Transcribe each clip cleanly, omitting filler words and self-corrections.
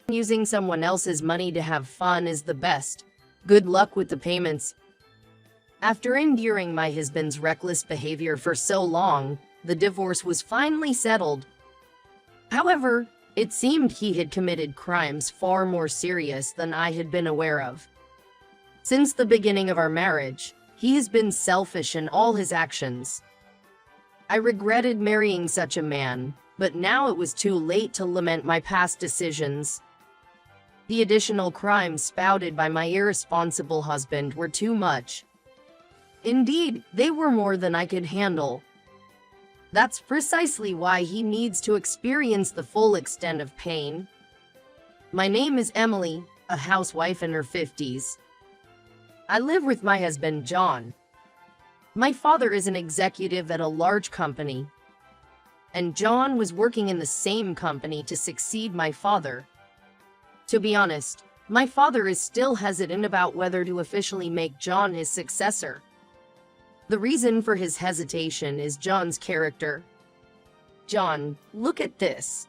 Using someone else's money to have fun is the best. Good luck with the payments. After enduring my husband's reckless behavior for so long, the divorce was finally settled. However, it seemed he had committed crimes far more serious than I had been aware of. Since the beginning of our marriage, he has been selfish in all his actions. I regretted marrying such a man, but now it was too late to lament my past decisions. The additional crimes spouted by my irresponsible husband were too much. Indeed, they were more than I could handle. That's precisely why he needs to experience the full extent of pain. My name is Emily, a housewife in her 50s. I live with my husband, John. My father is an executive at a large company, and John was working in the same company to succeed my father. To be honest, my father is still hesitant about whether to officially make John his successor. The reason for his hesitation is John's character. John, look at this.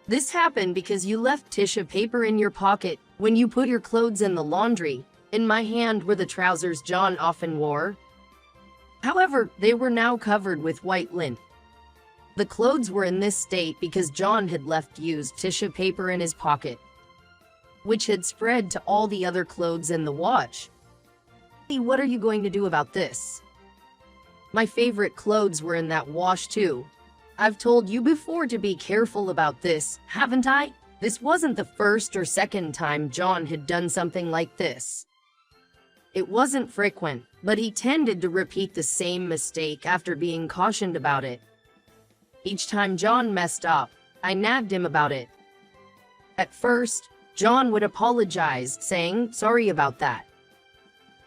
This happened because you left tissue paper in your pocket when you put your clothes in the laundry. In my hand were the trousers John often wore. However, they were now covered with white lint. The clothes were in this state because John had left used tissue paper in his pocket, which had spread to all the other clothes in the wash. What are you going to do about this? My favorite clothes were in that wash too. I've told you before to be careful about this, haven't I? This wasn't the first or second time John had done something like this. It wasn't frequent, but he tended to repeat the same mistake after being cautioned about it. Each time John messed up, I nagged him about it. At first, John would apologize, saying, "Sorry about that."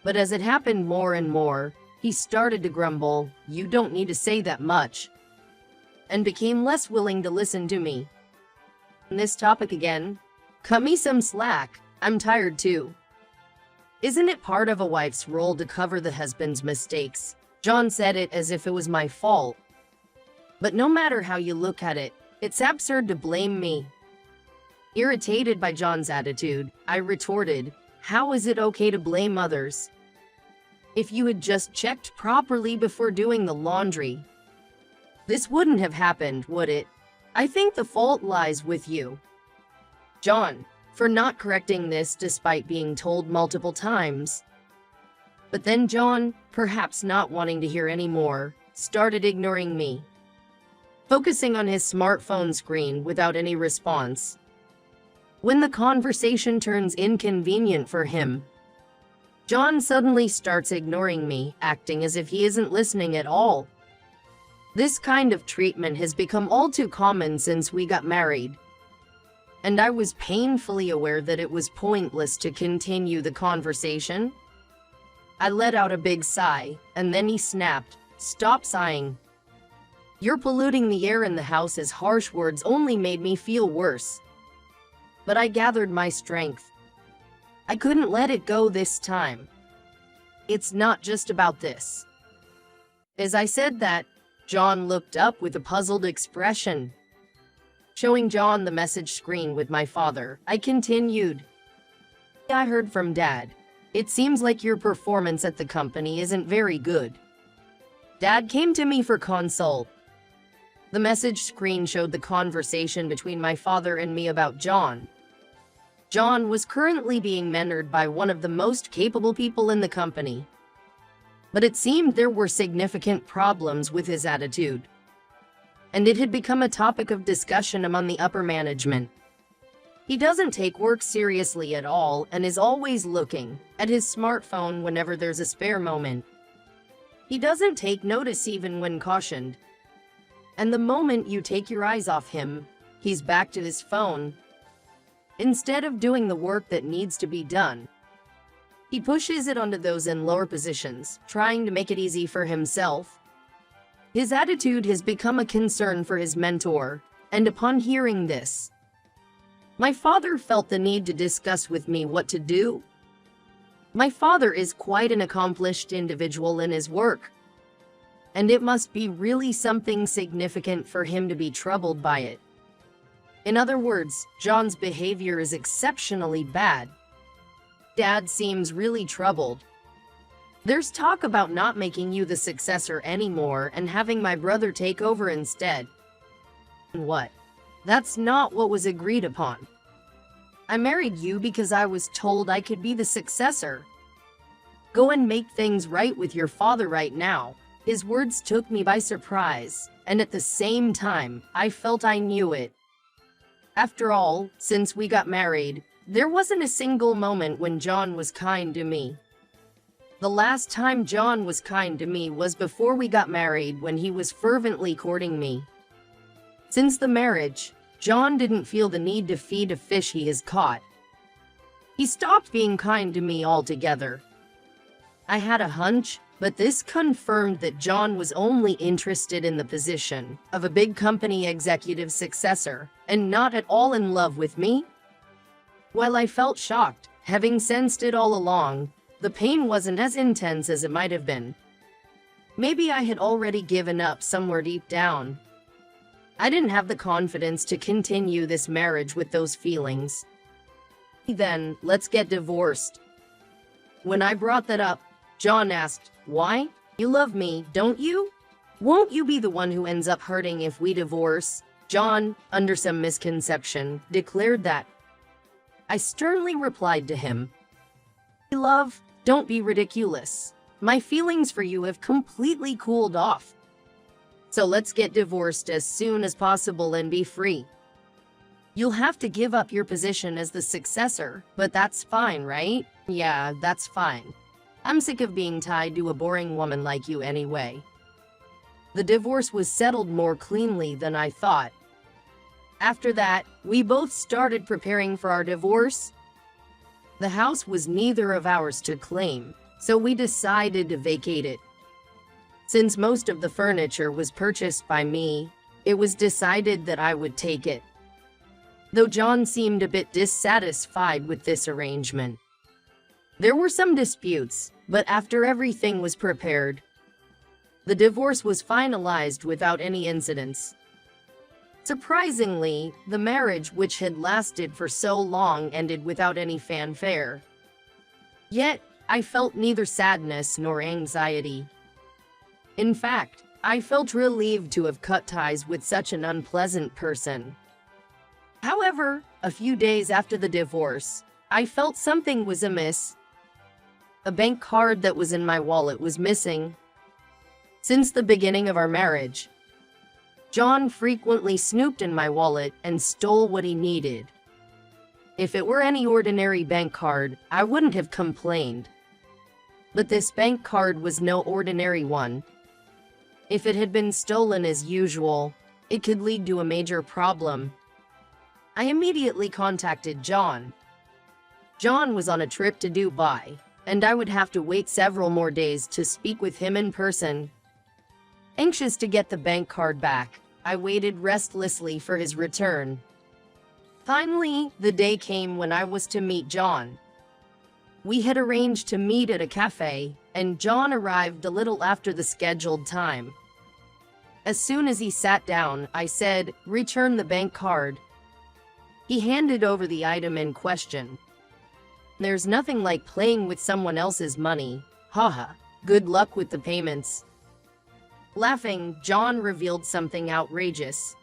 But as it happened more and more, he started to grumble, "You don't need to say that much," and became less willing to listen to me. On this topic again, cut me some slack, I'm tired too. Isn't it part of a wife's role to cover the husband's mistakes? John said it as if it was my fault. But no matter how you look at it, it's absurd to blame me. Irritated by John's attitude, I retorted, "How is it okay to blame others? If you had just checked properly before doing the laundry, this wouldn't have happened, would it? I think the fault lies with you, John, for not correcting this despite being told multiple times." But then John, perhaps not wanting to hear any more, started ignoring me, focusing on his smartphone screen without any response. When the conversation turns inconvenient for him, John suddenly starts ignoring me, acting as if he isn't listening at all. This kind of treatment has become all too common since we got married, and I was painfully aware that it was pointless to continue the conversation. I let out a big sigh, and then he snapped, "Stop sighing. You're polluting the air in the house." His harsh words only made me feel worse. But I gathered my strength. I couldn't let it go this time. It's not just about this. As I said that, John looked up with a puzzled expression. Showing John the message screen with my father, I continued, "I heard from Dad. It seems like your performance at the company isn't very good. Dad came to me for consult." The message screen showed the conversation between my father and me about John. John was currently being mentored by one of the most capable people in the company, but it seemed there were significant problems with his attitude, and it had become a topic of discussion among the upper management. He doesn't take work seriously at all and is always looking at his smartphone whenever there's a spare moment. He doesn't take notice even when cautioned, and the moment you take your eyes off him, he's back to his phone. Instead of doing the work that needs to be done, he pushes it onto those in lower positions, trying to make it easy for himself. His attitude has become a concern for his mentor, and upon hearing this, my father felt the need to discuss with me what to do. My father is quite an accomplished individual in his work, and it must be really something significant for him to be troubled by it. In other words, John's behavior is exceptionally bad. Dad seems really troubled. There's talk about not making you the successor anymore and having my brother take over instead. What? That's not what was agreed upon. I married you because I was told I could be the successor. Go and make things right with your father right now. His words took me by surprise, and at the same time, I felt I knew it. After all, since we got married, there wasn't a single moment when John was kind to me. The last time John was kind to me was before we got married, when he was fervently courting me. Since the marriage, John didn't feel the need to feed a fish he has caught. He stopped being kind to me altogether. I had a hunch, but this confirmed that John was only interested in the position of a big company executive successor, and not at all in love with me. While I felt shocked, having sensed it all along, the pain wasn't as intense as it might have been. Maybe I had already given up somewhere deep down. I didn't have the confidence to continue this marriage with those feelings. Then, let's get divorced. When I brought that up, John asked, "Why? You love me, don't you? Won't you be the one who ends up hurting if we divorce?" John, under some misconception, declared that. I sternly replied to him, "Love, don't be ridiculous. My feelings for you have completely cooled off. So let's get divorced as soon as possible and be free. You'll have to give up your position as the successor, but that's fine, right? Yeah, that's fine. I'm sick of being tied to a boring woman like you anyway." The divorce was settled more cleanly than I thought. After that, we both started preparing for our divorce. The house was neither of ours to claim, so we decided to vacate it. Since most of the furniture was purchased by me, it was decided that I would take it. Though John seemed a bit dissatisfied with this arrangement. There were some disputes, but after everything was prepared, the divorce was finalized without any incidents. Surprisingly, the marriage, which had lasted for so long, ended without any fanfare. Yet, I felt neither sadness nor anxiety. In fact, I felt relieved to have cut ties with such an unpleasant person. However, a few days after the divorce, I felt something was amiss. A bank card that was in my wallet was missing. Since the beginning of our marriage, John frequently snooped in my wallet and stole what he needed. If it were any ordinary bank card, I wouldn't have complained. But this bank card was no ordinary one. If it had been stolen as usual, it could lead to a major problem. I immediately contacted John. John was on a trip to Dubai, and I would have to wait several more days to speak with him in person. Anxious to get the bank card back, I waited restlessly for his return. Finally, the day came when I was to meet John. We had arranged to meet at a cafe, and John arrived a little after the scheduled time. As soon as he sat down, I said, "Return the bank card." He handed over the item in question. There's nothing like playing with someone else's money. Haha, good luck with the payments. Laughing, John revealed something outrageous.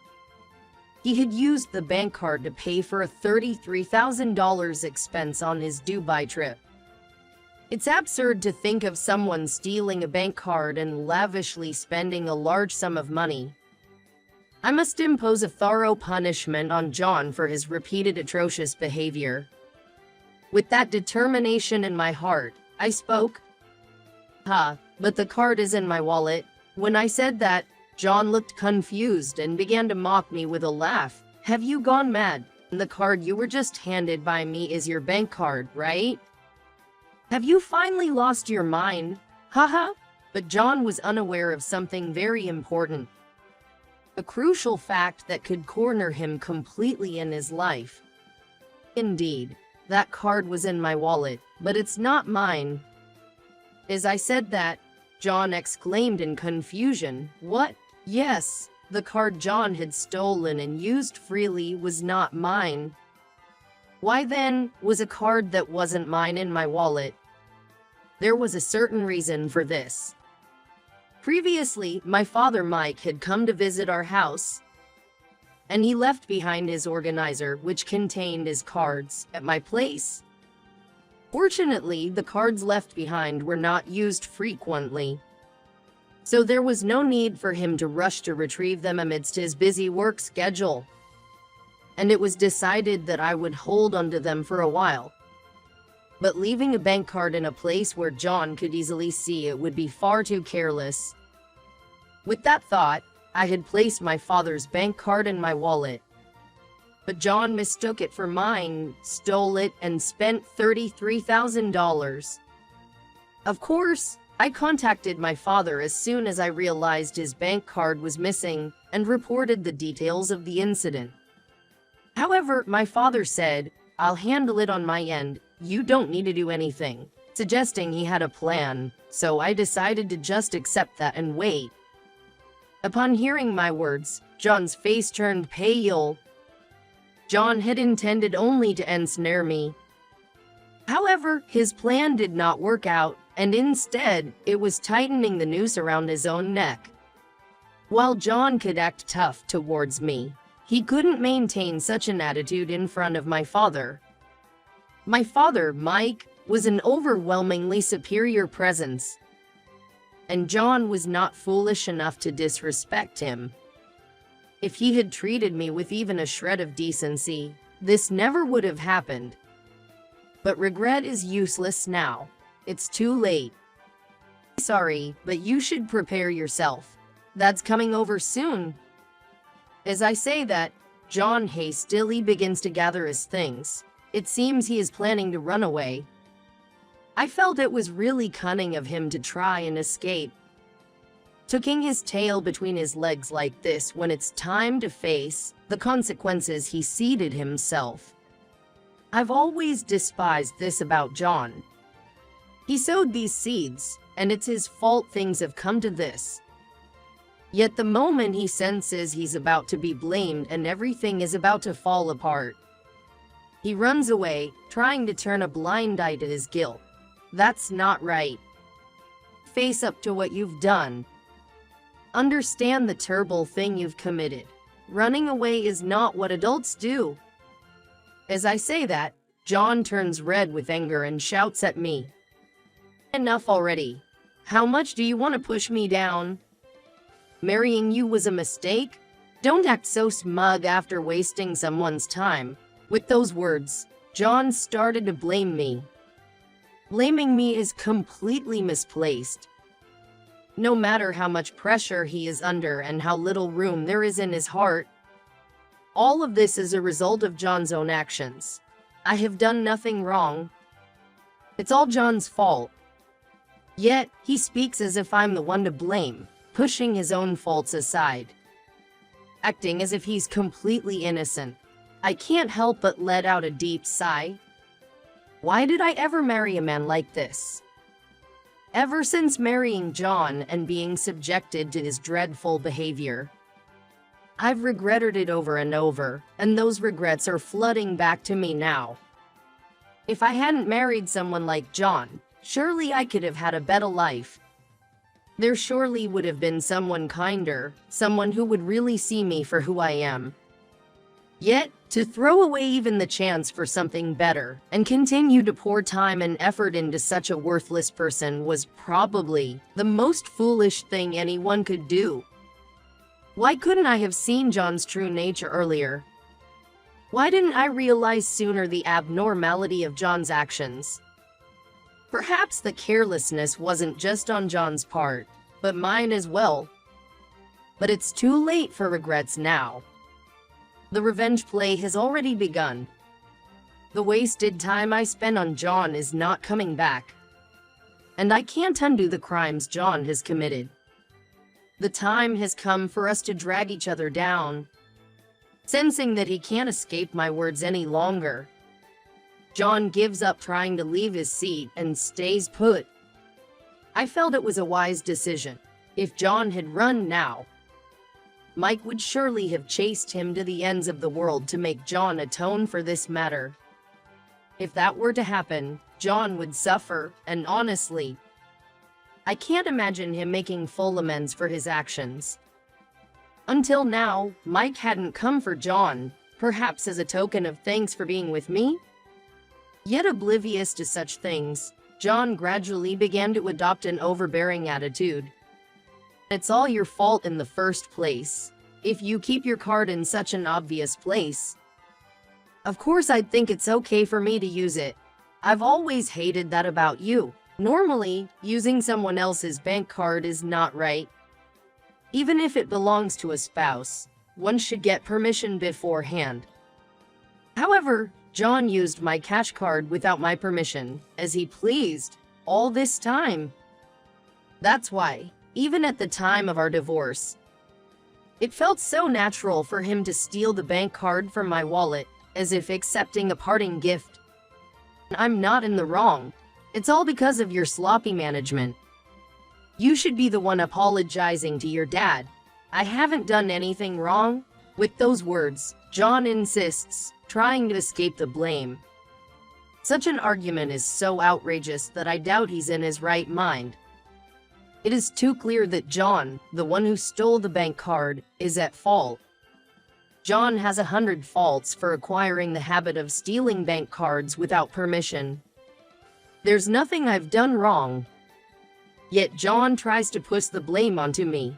He had used the bank card to pay for a $33,000 expense on his Dubai trip. It's absurd to think of someone stealing a bank card and lavishly spending a large sum of money. I must impose a thorough punishment on John for his repeated atrocious behavior. With that determination in my heart, I spoke. But the card is in my wallet." When I said that, John looked confused and began to mock me with a laugh. "Have you gone mad? The card you were just handed by me is your bank card, right? Have you finally lost your mind? Haha." But John was unaware of something very important. A crucial fact that could corner him completely in his life. Indeed, that card was in my wallet, but it's not mine. As I said that, John exclaimed in confusion, "What? Yes, The card John had stolen and used freely was not mine. Why then was a card that wasn't mine in my wallet? There was a certain reason for this. Previously, my father Mike had come to visit our house, and he left behind his organizer, which contained his cards, at my place. Fortunately, the cards left behind were not used frequently, so there was no need for him to rush to retrieve them amidst his busy work schedule. And it was decided that I would hold onto them for a while. But leaving a bank card in a place where John could easily see it would be far too careless. With that thought, I had placed my father's bank card in my wallet. But John mistook it for mine, stole it, and spent $33,000. Of course, I contacted my father as soon as I realized his bank card was missing and reported the details of the incident. However, my father said, "I'll handle it on my end, you don't need to do anything," suggesting he had a plan, so I decided to just accept that and wait. Upon hearing my words, John's face turned pale. John had intended only to ensnare me. However, his plan did not work out, and instead, it was tightening the noose around his own neck. While John could act tough towards me, he couldn't maintain such an attitude in front of my father. My father, Mike, was an overwhelmingly superior presence, and John was not foolish enough to disrespect him. If he had treated me with even a shred of decency, this never would have happened. But regret is useless now. It's too late. Sorry, but you should prepare yourself. That's coming over soon. As I say that, John hastily begins to gather his things. It seems he is planning to run away. I felt it was really cunning of him to try and escape. Tucking his tail between his legs like this when it's time to face the consequences, he seated himself. I've always despised this about John. He sowed these seeds, and it's his fault things have come to this. Yet the moment he senses he's about to be blamed and everything is about to fall apart, he runs away, trying to turn a blind eye to his guilt. That's not right. Face up to what you've done. Understand the terrible thing you've committed. Running away is not what adults do. As I say that, John turns red with anger and shouts at me. Enough already. How much do you want to push me down? Marrying you was a mistake? Don't act so smug after wasting someone's time. With those words, John started to blame me. Blaming me is completely misplaced. No matter how much pressure he is under and how little room there is in his heart, all of this is a result of John's own actions. I have done nothing wrong. It's all John's fault. Yet, he speaks as if I'm the one to blame, pushing his own faults aside, acting as if he's completely innocent. I can't help but let out a deep sigh. Why did I ever marry a man like this? Ever since marrying John and being subjected to his dreadful behavior, I've regretted it over and over, and those regrets are flooding back to me now. If I hadn't married someone like John, surely I could have had a better life. There surely would have been someone kinder, someone who would really see me for who I am. Yet, to throw away even the chance for something better and continue to pour time and effort into such a worthless person was probably the most foolish thing anyone could do. Why couldn't I have seen John's true nature earlier? Why didn't I realize sooner the abnormality of John's actions? Perhaps the carelessness wasn't just on John's part, but mine as well. But it's too late for regrets now. The revenge play has already begun. The wasted time I spent on John is not coming back. And I can't undo the crimes John has committed. The time has come for us to drag each other down. Sensing that he can't escape my words any longer, John gives up trying to leave his seat and stays put. I felt it was a wise decision. If John had run now, Mike would surely have chased him to the ends of the world to make John atone for this matter. If that were to happen, John would suffer, and honestly, I can't imagine him making full amends for his actions. Until now, Mike hadn't come for John, perhaps as a token of thanks for being with me? Yet oblivious to such things, John gradually began to adopt an overbearing attitude. It's all your fault in the first place. If you keep your card in such an obvious place, of course I'd think it's okay for me to use it. I've always hated that about you. Normally, using someone else's bank card is not right. Even if it belongs to a spouse, one should get permission beforehand. However, John used my cash card without my permission, as he pleased, all this time. That's why, even at the time of our divorce, it felt so natural for him to steal the bank card from my wallet, as if accepting a parting gift. I'm not in the wrong. It's all because of your sloppy management. You should be the one apologizing to your dad. I haven't done anything wrong. With those words, John insists, trying to escape the blame. Such an argument is so outrageous that I doubt he's in his right mind. It is too clear that John, the one who stole the bank card, is at fault. John has 100 faults for acquiring the habit of stealing bank cards without permission. There's nothing I've done wrong. Yet John tries to push the blame onto me.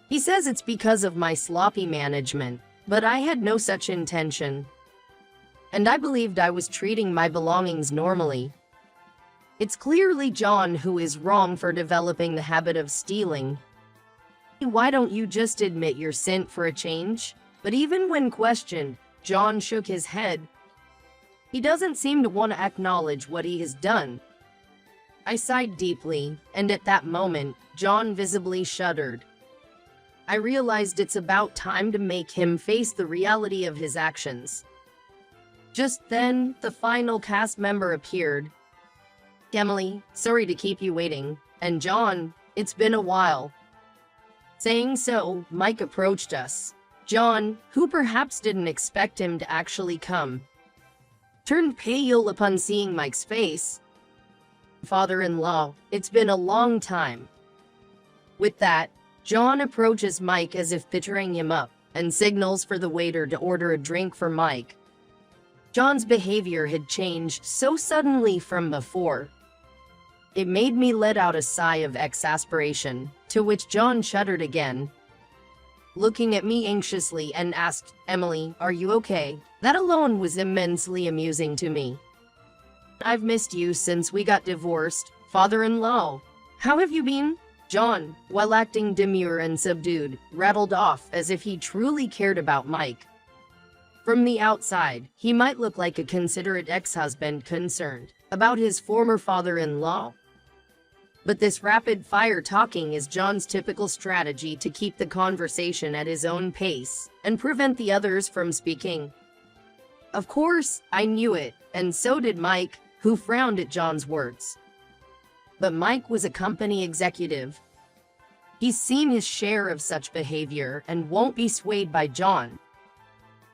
He says it's because of my sloppy management, but I had no such intention. And I believed I was treating my belongings normally. It's clearly John who is wrong for developing the habit of stealing. Why don't you just admit your sin for a change? But even when questioned, John shook his head. He doesn't seem to want to acknowledge what he has done. I sighed deeply, and at that moment, John visibly shuddered. I realized it's about time to make him face the reality of his actions. Just then, the final cast member appeared. Emily, sorry to keep you waiting. And John, it's been a while. Saying so, Mike approached us. John, who perhaps didn't expect him to actually come, turned pale upon seeing Mike's face. Father-in-law, it's been a long time. With that, John approaches Mike as if picturing him up, and signals for the waiter to order a drink for Mike. John's behavior had changed so suddenly from before. It made me let out a sigh of exasperation, to which John shuddered again, looking at me anxiously and asked, Emily, are you okay? That alone was immensely amusing to me. I've missed you since we got divorced, father-in-law. How have you been? John, while acting demure and subdued, rattled off as if he truly cared about Mike. From the outside, he might look like a considerate ex-husband concerned about his former father-in-law. But this rapid-fire talking is John's typical strategy to keep the conversation at his own pace and prevent the others from speaking. Of course, I knew it, and so did Mike, who frowned at John's words. But Mike was a company executive. He's seen his share of such behavior and won't be swayed by John.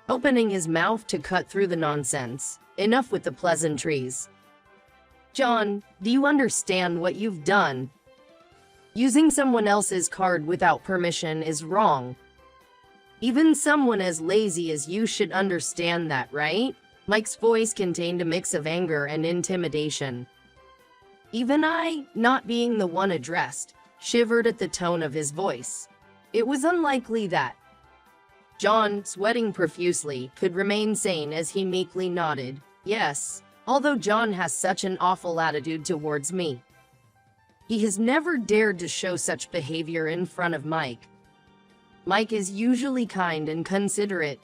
Opening his mouth to cut through the nonsense, enough with the pleasantries. John, do you understand what you've done? Using someone else's card without permission is wrong. Even someone as lazy as you should understand that, right? Mike's voice contained a mix of anger and intimidation. Even I, not being the one addressed, shivered at the tone of his voice. It was unlikely that John, sweating profusely, could remain sane as he meekly nodded. Yes, although John has such an awful attitude towards me. He has never dared to show such behavior in front of Mike. Mike is usually kind and considerate,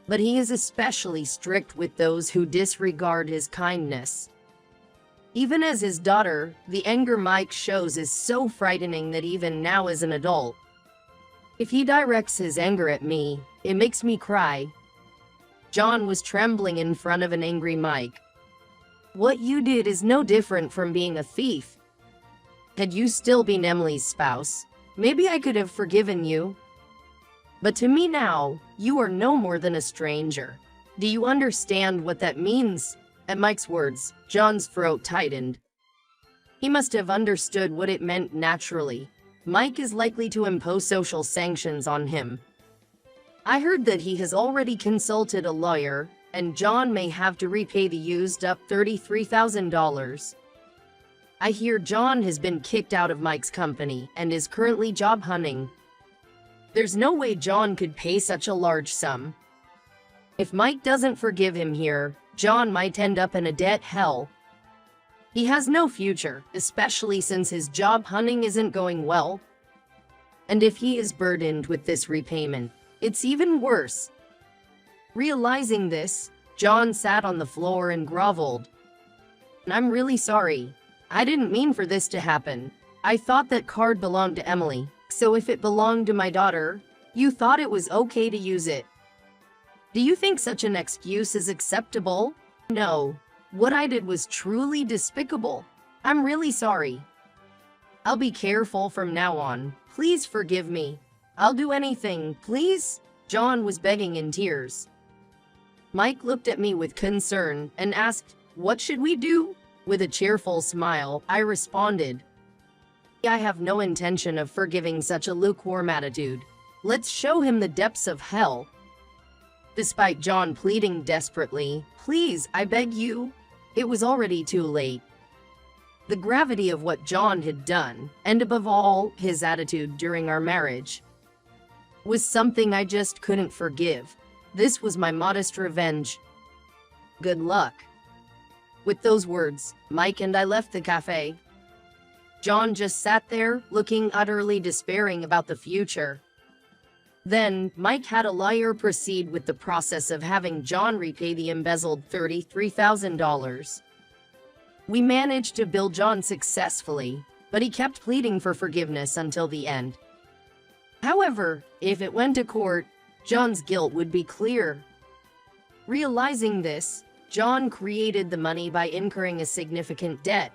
but he is especially strict with those who disregard his kindness. Even as his daughter, the anger Mike shows is so frightening that even now as an adult, if he directs his anger at me, it makes me cry. John was trembling in front of an angry Mike. What you did is no different from being a thief. Had you still been Emily's spouse, maybe I could have forgiven you. But to me now, you are no more than a stranger. Do you understand what that means?" At Mike's words, John's throat tightened. He must have understood what it meant naturally. Mike is likely to impose social sanctions on him. I heard that he has already consulted a lawyer, and John may have to repay the used-up $33,000. I hear John has been kicked out of Mike's company and is currently job hunting. There's no way John could pay such a large sum. If Mike doesn't forgive him here, John might end up in a debt hell. He has no future, especially since his job hunting isn't going well. And if he is burdened with this repayment, it's even worse. Realizing this, John sat on the floor and groveled. "I'm really sorry. I didn't mean for this to happen. I thought that card belonged to Emily, so if it belonged to my daughter, you thought it was okay to use it. Do you think such an excuse is acceptable? No. What I did was truly despicable. I'm really sorry. I'll be careful from now on. Please forgive me. I'll do anything, please?" John was begging in tears. Mike looked at me with concern and asked, "What should we do?" With a cheerful smile, I responded, "I have no intention of forgiving such a lukewarm attitude. Let's show him the depths of hell." Despite John pleading desperately, "Please, I beg you," it was already too late. The gravity of what John had done, and above all, his attitude during our marriage, was something I just couldn't forgive. This was my modest revenge. Good luck. With those words, Mike and I left the cafe. John just sat there, looking utterly despairing about the future. Then, Mike had a lawyer proceed with the process of having John repay the embezzled $33,000. We managed to bill John successfully, but he kept pleading for forgiveness until the end. However, if it went to court, John's guilt would be clear. Realizing this, John created the money by incurring a significant debt,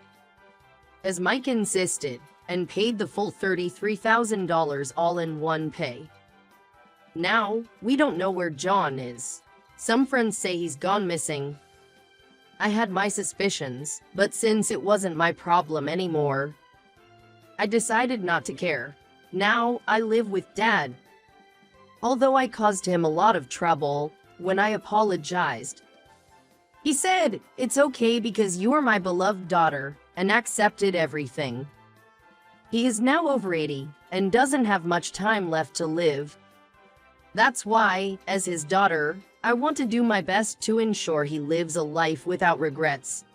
as Mike insisted, and paid the full $33,000 all in one pay. Now, we don't know where John is. Some friends say he's gone missing. I had my suspicions, but since it wasn't my problem anymore, I decided not to care. Now, I live with Dad. Although I caused him a lot of trouble, when I apologized, he said, "It's okay because you're my beloved daughter," and accepted everything. He is now over 80, and doesn't have much time left to live. That's why, as his daughter, I want to do my best to ensure he lives a life without regrets.